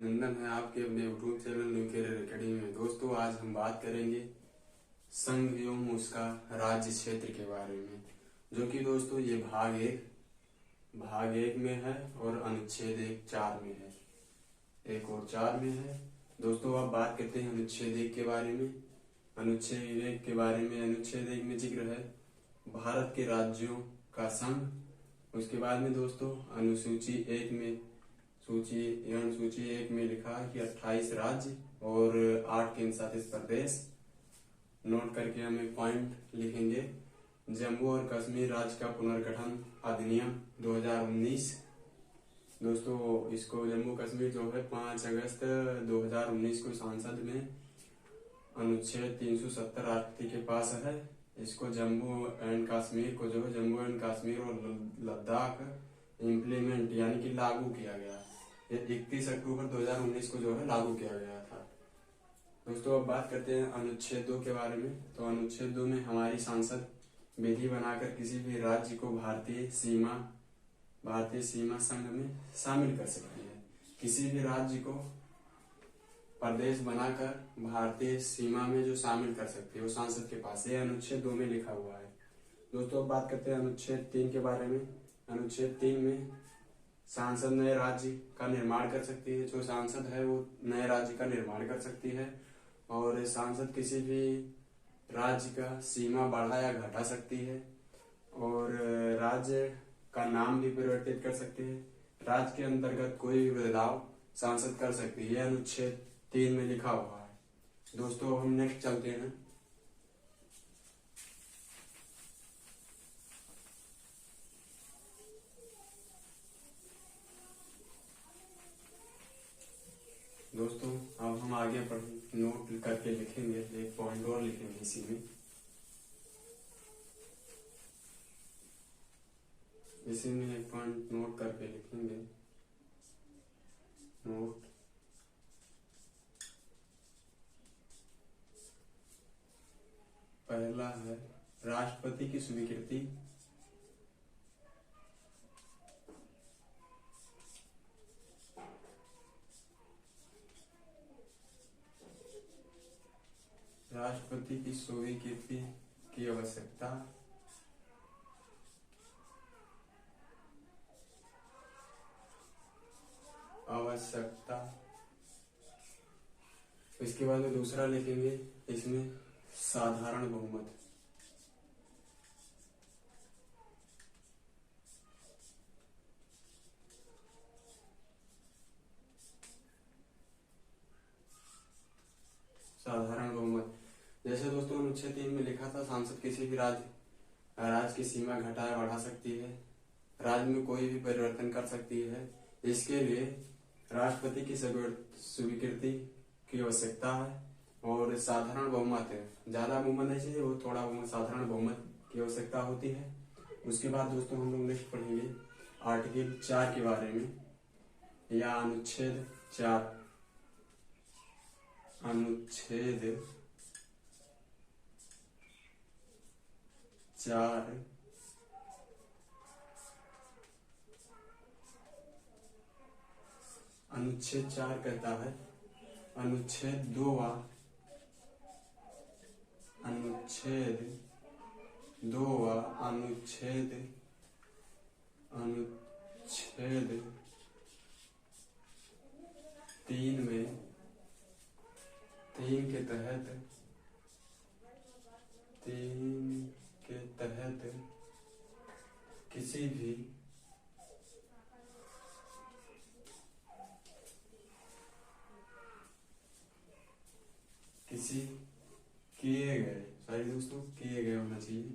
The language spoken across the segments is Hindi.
नंदन है आपके अपने YouTube channel new career academy में। दोस्तों, आज हम बात करेंगे संघ एवं उसका राज्य क्षेत्र के बारे में, जो कि दोस्तों ये भाग एक में है और अनुच्छेद 1(4) में है। 1 और 4 में है। दोस्तों, अब बात करते हैं अनुच्छेद 1 के बारे में। अनुच्छेद 1 के बारे में अनुच्छेद 1 में जिक्र है भारत के राज्यों का संघ। उसके बाद में दोस्तों अनुसूची 1 में सूची 1 में लिखा है कि 28 राज्य और 8 केंद्र शासित प्रदेश। नोट करके हम एक पॉइंट लिखेंगे। जम्मू और कश्मीर राज्य का पुनर्गठन अधिनियम 2019। दोस्तों, इसको जम्मू कश्मीर जो है 5 अगस्त 2019 को संसद में अनुच्छेद 370 राष्ट्रपति के पास है। इसको जम्मू एंड कश्मीर को जो है जम्मू एंड कश्मीर और लद्दाख इम्प्लीमेंट यानी कि लागू किया गया। ये 31 अक्टूबर 2019 को जो है लागू किया गया था। दोस्तों, अब बात करते हैं अनुच्छेद 2 के बारे में। तो अनुच्छेद 2 में हमारी संसद विधि बनाकर किसी भी राज्य को भारतीय सीमा संघ में शामिल कर सकती है। किसी भी राज्य को प्रदेश बनाकर भारतीय सीमा में जो शामिल कर सकती है वो सांसद के पास, ये अनुच्छेद 2 में लिखा हुआ है। दोस्तों, अब बात करते हैं अनुच्छेद 3 के बारे में। अनुच्छेद 3 में सांसद नए राज्य का निर्माण कर सकती है। जो सांसद है वो नए राज्य का निर्माण कर सकती है और सांसद किसी भी राज्य का सीमा बढ़ा या घटा सकती है और राज्य का नाम भी परिवर्तित कर सकती है। राज्य के अंतर्गत कोई भी बदलाव सांसद कर सकती है। अनुच्छेद 3 में लिखा हुआ है। दोस्तों, हम नेक्स्ट चलते हैं। दोस्तों, अब हम आगे नोट करके लिखेंगे, एक पॉइंट और लिखेंगे इसी में। एक पॉइंट नोट करके लिखेंगे। नोट पहला है राष्ट्रपति की स्वीकृति। राष्ट्रपति की स्वीकृति की आवश्यकता। इसके बाद में दूसरा लिखेंगे इसमें साधारण बहुमत। साधारण बहुमत जैसे दोस्तों अनुच्छेद 3 में लिखा था सांसद किसी भी राज्य की सीमा घटा या बढ़ा सकती है, राज्य में कोई भी परिवर्तन कर सकती है। इसके लिए राष्ट्रपति की स्वीकृति की आवश्यकता है और साधारण बहुमत है। ज्यादा बहुमत नहीं चाहिए, वो थोड़ा बहुमत, साधारण बहुमत की आवश्यकता होती है। उसके बाद दोस्तों हम लोग नेक्स्ट पढ़ेंगे आर्टिकल 4 के बारे में या अनुच्छेद 4। अनुच्छेद 4 अनुच्छेद 4 कहता है अनुच्छेद 2 अनुच्छेद 3 में 3 के तहत किसी भी किए गए होना चाहिए।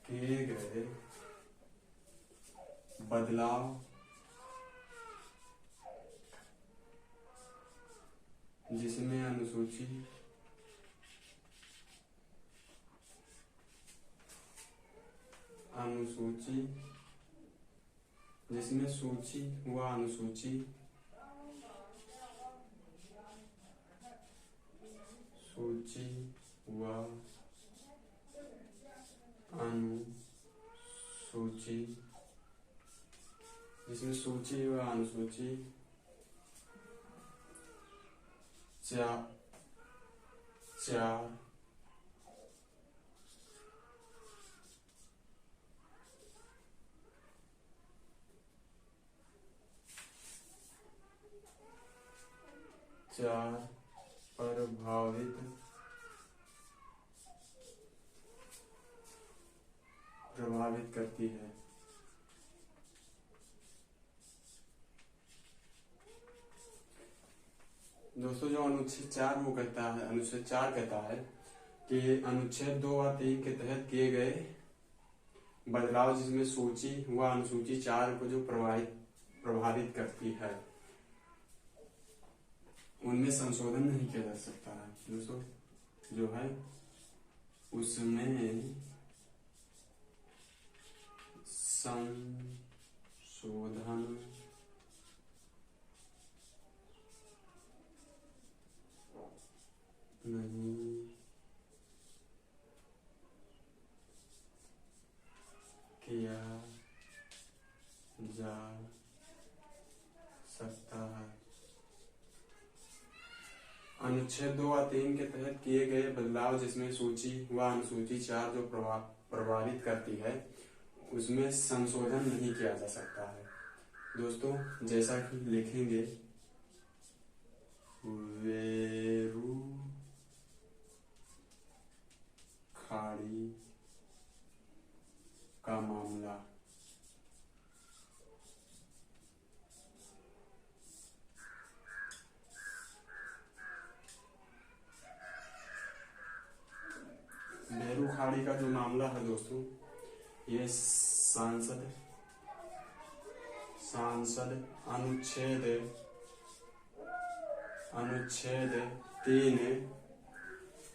किए गए बदलाव जिसमें जिसमें सूची व अनुसूची अनुसूची जिसमें सूची व अनुसूची चार चार चार प्रभावित करती है। दोस्तों जो अनुच्छेद 4 वो कहता है, अनुच्छेद 4 कहता है कि अनुच्छेद 2 व 3 के तहत किए गए बदलाव जिसमें सूची व अनुसूची 4 को जो प्रभावित करती है उनमें संशोधन नहीं किया जा सकता है। दोस्तों जो है उसमें संशोधन नहीं किया जा सकता है। अनुच्छेद 2 व 3 के तहत किए गए बदलाव जिसमें सूची व अनुसूची 4 जो प्रभावित करती है उसमें संशोधन नहीं किया जा सकता है। दोस्तों जैसा कि लिखेंगे वेरू खाड़ी का मामला बेरू खाड़ी का जो मामला है दोस्तों ये सांसद अनुच्छेद 3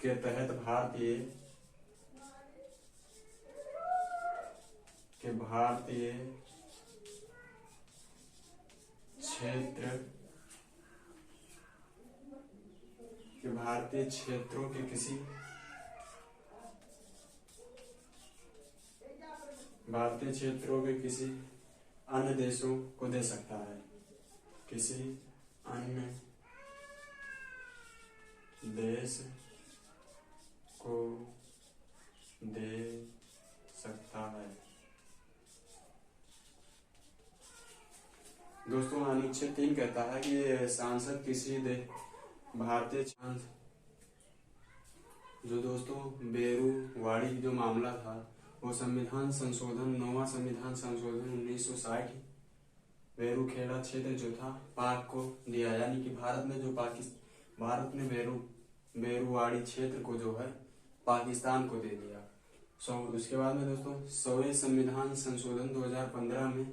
के तहत भारतीय क्षेत्रों के किसी अन्य देशों को दे सकता है, किसी अन्य देश को दे सकता है। दोस्तों अनुच्छेद 3 कहता है कि सांसद किसी भारतीय जो दोस्तों बेरूवाड़ी जो मामला था वो संविधान संशोधन 9वां संविधान संशोधन 1960 बेरूखेड़ा क्षेत्र जो था पाक को दिया, यानी कि भारत ने बेरूवाड़ी क्षेत्र को जो है पाकिस्तान को दे दिया। उसके बाद में दोस्तों 100वें संविधान संशोधन 2015 में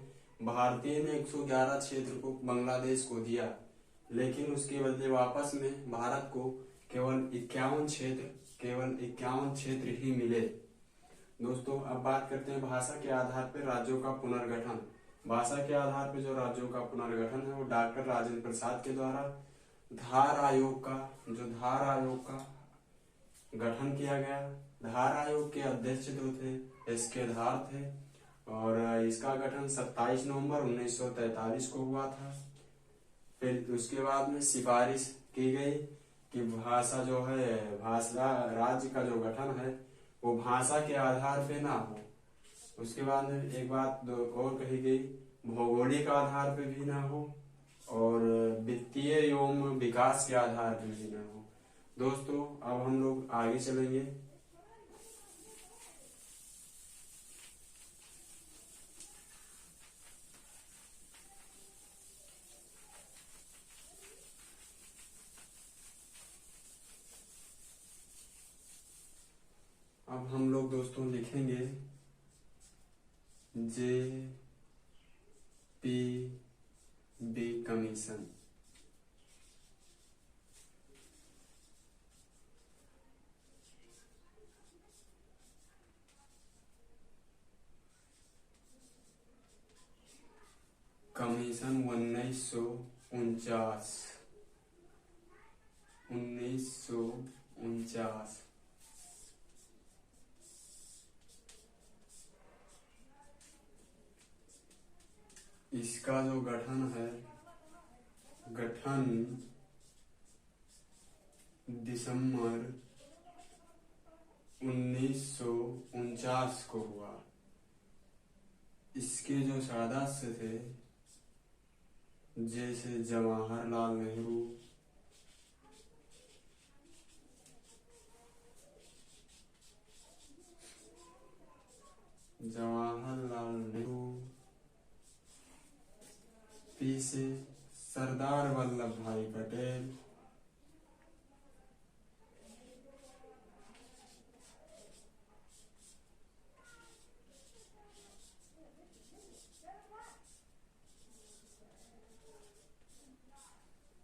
भारतीय ने 111 क्षेत्र को बांग्लादेश को दिया, लेकिन उसके बदले वापस में भारत को केवल 51 क्षेत्र ही मिले। दोस्तों अब बात करते हैं भाषा के आधार पर राज्यों का पुनर्गठन। भाषा के आधार पर जो राज्यों का पुनर्गठन है वो डॉक्टर राजेंद्र प्रसाद के द्वारा धार आयोग का गठन किया गया। धार आयोग के अध्यक्ष जो थे एस.के. धार थे और इसका गठन 27 नवंबर 1943 को हुआ था। फिर उसके बाद में सिफारिश की गई कि भाषा राज्य का जो गठन है वो भाषा के आधार पे ना हो। उसके बाद में एक बात और कही गई, भौगोलिक आधार पे भी ना हो और वित्तीय एवं विकास के आधार पे भी ना हो। दोस्तों अब हम लोग आगे चलेंगे। अब हम लोग दोस्तों लिखेंगे JPB कमीशन। कमीशन 1949 इसका जो गठन है, गठन दिसंबर 1949 को हुआ। इसके जो सदस्य थे जैसे जवाहरलाल नेहरू, पी से सरदार वल्लभ भाई पटेल,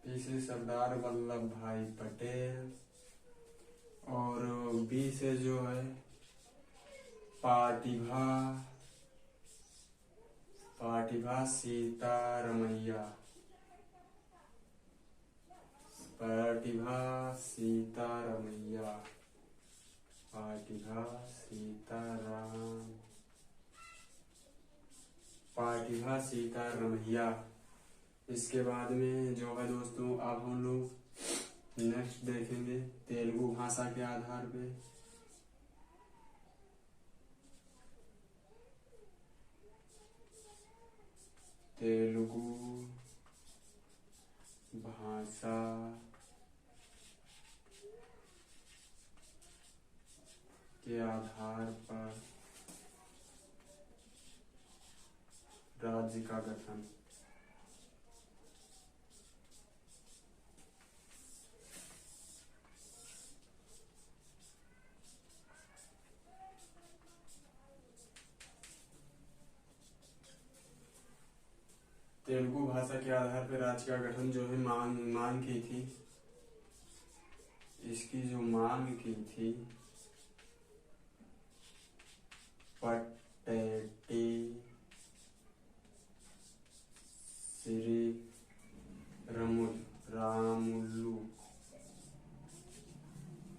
पी से सरदार वल्लभ भाई पटेल, और बी से जो है पार्थिभा सीतारमैया, पार्थिभा सीतारमैया, पार्थिभा सीतारमैया। इसके बाद में जो है दोस्तों, अब हम लोग नेक्स्ट देखेंगे तेलुगु भाषा के आधार पे। तेलुगु भाषा के आधार पर राज्य का गठन। तेलुगु भाषा के आधार पर राज्य का गठन जो है मांग की थी, इसकी जो मांग की थी पट्टेटी श्री रामुलु,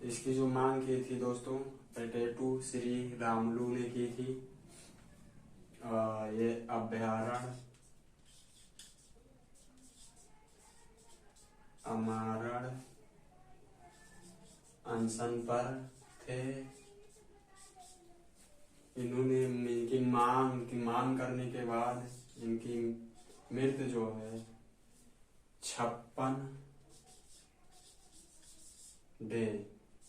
इसकी जो मांग की थी दोस्तों पट्टेटू श्री रामुलु ने की थी। ये अभ्यारण्य अमारण अनशन पर थे। इन्होंने इनकी मांग करने के बाद इनकी मृत्यु जो है 56 डे,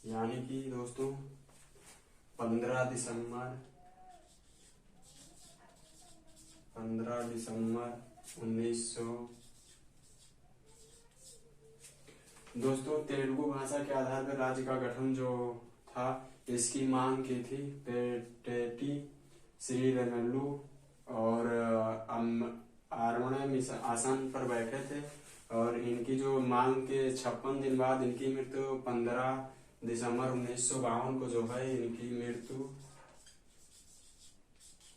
यानी कि दोस्तों 15 दिसंबर 1900। दोस्तों तेलुगु भाषा के आधार पर राज्य का गठन जो था, इसकी मांग की थी पेटेटी श्री रंगल्लू, और आरमणे आसन पर बैठे थे। और इनकी जो मांग के 56 दिन बाद इनकी मृत्यु 15 दिसंबर 1952 को जो है इनकी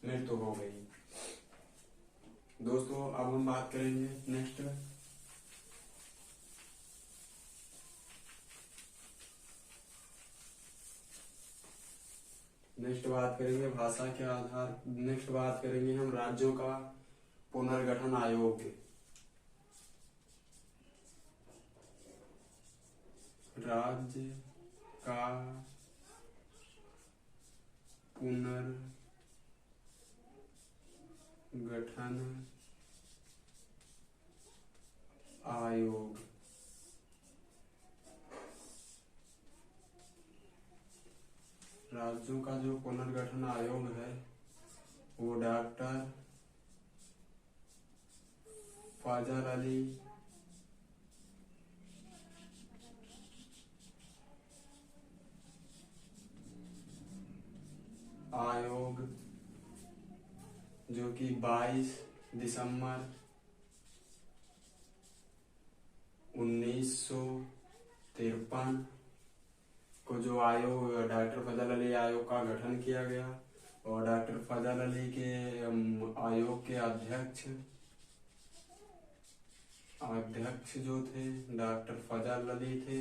मृत्यु हो गई। दोस्तों अब हम बात करेंगे नेक्स्ट बात करेंगे भाषा के आधार। नेक्स्ट बात करेंगे हम राज्यों का पुनर्गठन आयोग। राज्य का पुनर्गठन आयोग। राज्यों का जो पुनर्गठन आयोग है वो डॉक्टर फजल अली आयोग, जो कि 22 दिसंबर 1953 को जो आयोग डॉक्टर फजल अली आयोग का गठन किया गया। और डॉक्टर फजल अली के आयोग के अध्यक्ष जो थे डॉक्टर फजल अली थे।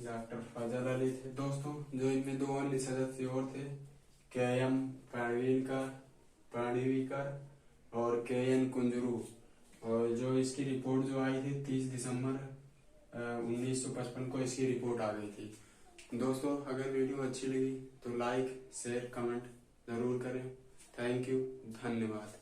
डॉक्टर फजल अली थे दोस्तों। जो इनमें 2 अन्य सदस्य और थे, के.एम. पाणिवीकर और के.एन. कुंजरू। और जो इसकी रिपोर्ट जो आई थी 30 दिसंबर 1955 को इसकी रिपोर्ट आ गई थी। दोस्तों अगर वीडियो अच्छी लगी तो लाइक शेयर कमेंट जरूर करें। थैंक यू, धन्यवाद।